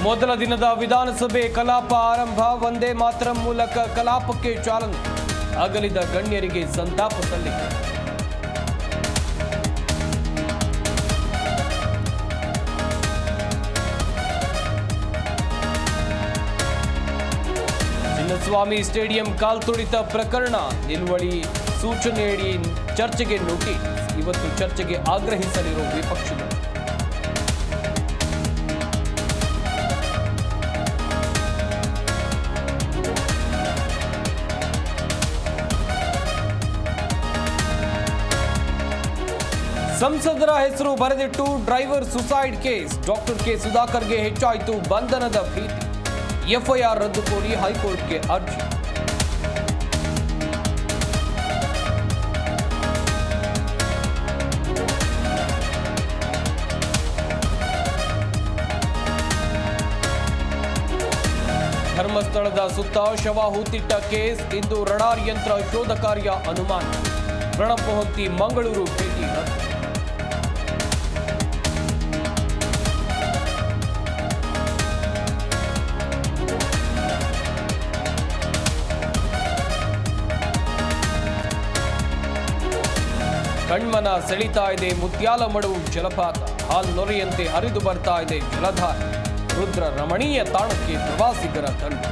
ಮೊದಲ ದಿನದ ವಿಧಾನಸಭೆ ಕಲಾಪ ಆರಂಭ. ವಂದೇ ಮಾತರಂ ಮೂಲಕ ಕಲಾಪಕ್ಕೆ ಚಾಲನೆ. ಅಗಲಿದ ಗಣ್ಯರಿಗೆ ಸಂತಾಪ ಸಲ್ಲಿಕೆ. ಚಿನ್ನಸ್ವಾಮಿ ಸ್ಟೇಡಿಯಂ ಕಾಲ್ತುಳಿತ ಪ್ರಕರಣ. ನಿಲುವಳಿ ಸೂಚನೆಯಡಿ ಚರ್ಚೆಗೆ ನೋಟಿಸ್. ಇವತ್ತು ಚರ್ಚೆಗೆ ಆಗ್ರಹಿಸಲಿರುವ ವಿಪಕ್ಷಗಳು. ಸಂಸದರ ಹೆಸರು ಬರೆದಿಟ್ಟು driver suicide case. Doctor K ಸುಧಾಕರ್ಗೆ ಹೆಚ್ಚಾಯಿತು ಬಂಧನದ ಭೀತಿ. ಎಫ್ಐಆರ್ ರದ್ದು ಕೋರಿ ಹೈಕೋರ್ಟ್ಗೆ ಅರ್ಜಿ. ಧರ್ಮಸ್ಥಳದ ಸುತ್ತ ಶವ ಹೂತಿಟ್ಟ ಕೇಸ್. ಇಂದು ರಡಾರ್ ಯಂತ್ರ ಶೋಧ ಕಾರ್ಯ ಅನುಮಾನ. ಪ್ರಣಬ್ ಮೊಹಂತಿ ಮಂಗಳೂರು ಭೇಟಿ ರದ್ದು. ಕಣ್ಮನ ಸೆಳಿತಾ ಇದೆ ಮುತ್ಯಾಲಮಡು ಜಲಪಾತ. ಹಾಲ್ನೊರೆಯಂತೆ ಹರಿದು ಬರ್ತಾ ಇದೆ ಜಲಧಾರೆ. ರುದ್ರ ರಮಣೀಯ ತಾಣಕ್ಕೆ ಪ್ರವಾಸಿಗರ ದಂಡು.